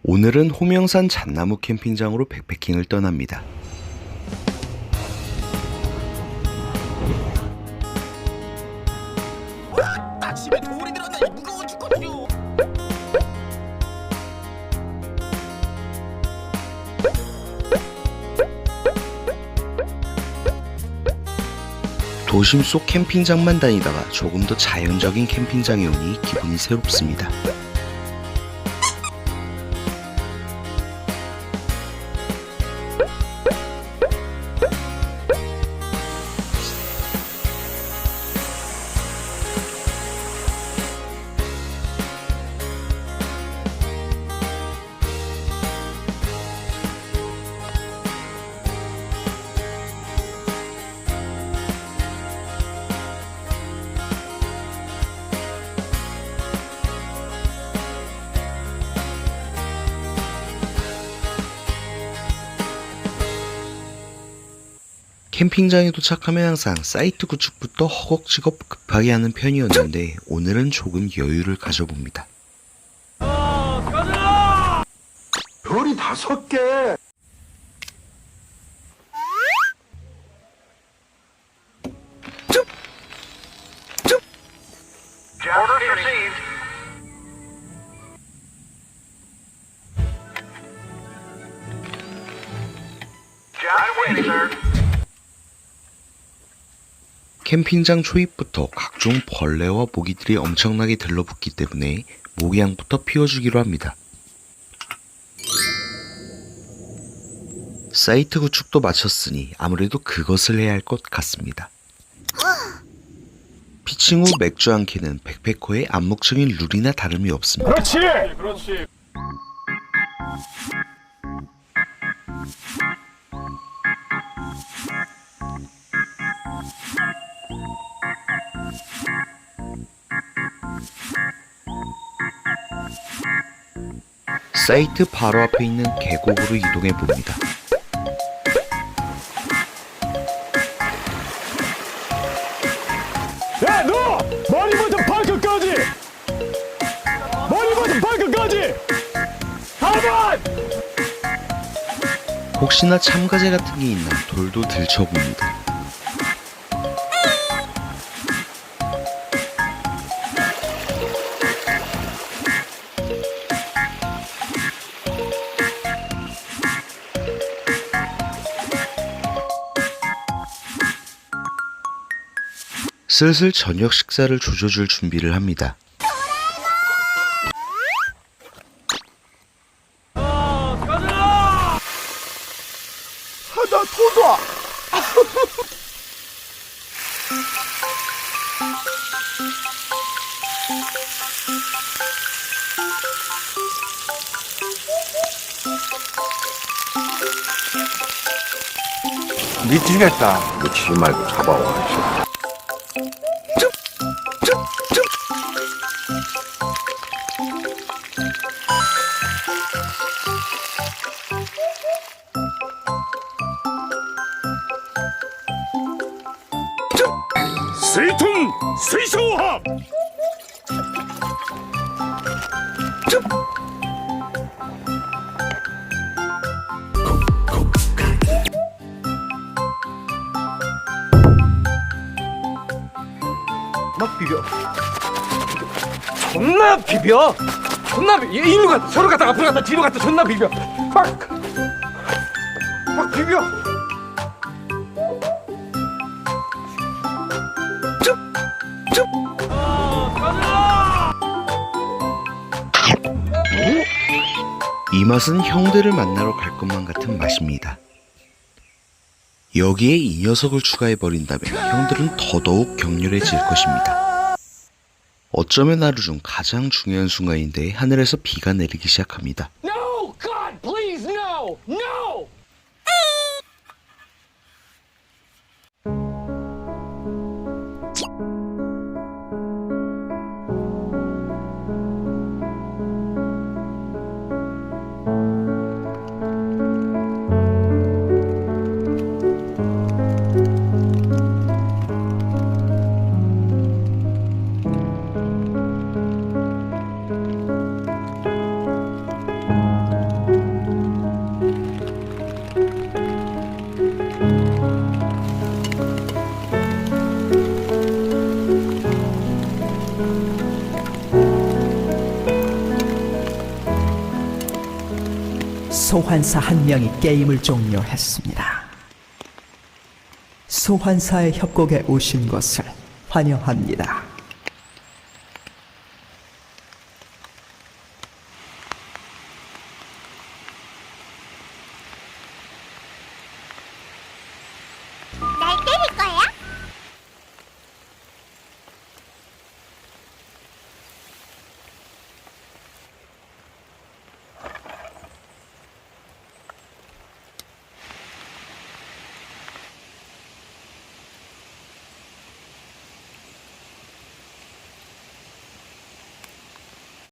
오늘은 호명산 잣나무 캠핑장으로 백패킹을 떠납니다. 집에 돌이 들었다니 무거워 죽거든요. 도심 속 캠핑장만 다니다가 조금 더 자연적인 캠핑장에 오니 기분이 새롭습니다. 캠핑장에 도착하면 항상 사이트 구축부터 허겁지겁 급하게 하는 편이었는데 오늘은 조금 여유를 가져봅니다. 별이 5개. Orders received. I'm waiting, sir. 캠핑장 초입부터 각종 벌레와 모기들이 엄청나게 들러붙기 때문에 모기향부터 피워주기로 합니다. 사이트 구축도 마쳤으니 아무래도 그것을 해야 할 것 같습니다. 피칭 후 맥주 한 캔은 백패커의 암묵적인 룰이나 다름이 없습니다. 그렇지. 사이트 바로 앞에 있는 계곡으로 이동해 봅니다. 야, 너 머리부터 발끝까지. 머리부터 발끝까지. 4번. 혹시나 참가제 같은 게 있나 돌도 들춰봅니다. 슬슬 저녁 식사를 조져줄 준비를 합니다. 나 토다. 미치겠다. 놓치지 말고 잡아와. 스이툰 스이소합. 막 비벼. 존나 비벼. 존나 비벼. 일로 갔다 저로 갔다 앞으로 갔다 뒤로 갔다 존나 비벼. 막 비벼. 이 맛은 형들을 만나러 갈 것만 같은 맛입니다. 여기에 이 녀석을 추가해버린다면 형들은 더더욱 격렬해질 것입니다. 어쩌면 하루 중 가장 중요한 순간인데 하늘에서 비가 내리기 시작합니다. No, God, please, no, no. 소환사 한 명이 게임을 종료했습니다. 소환사의 협곡에 오신 것을 환영합니다.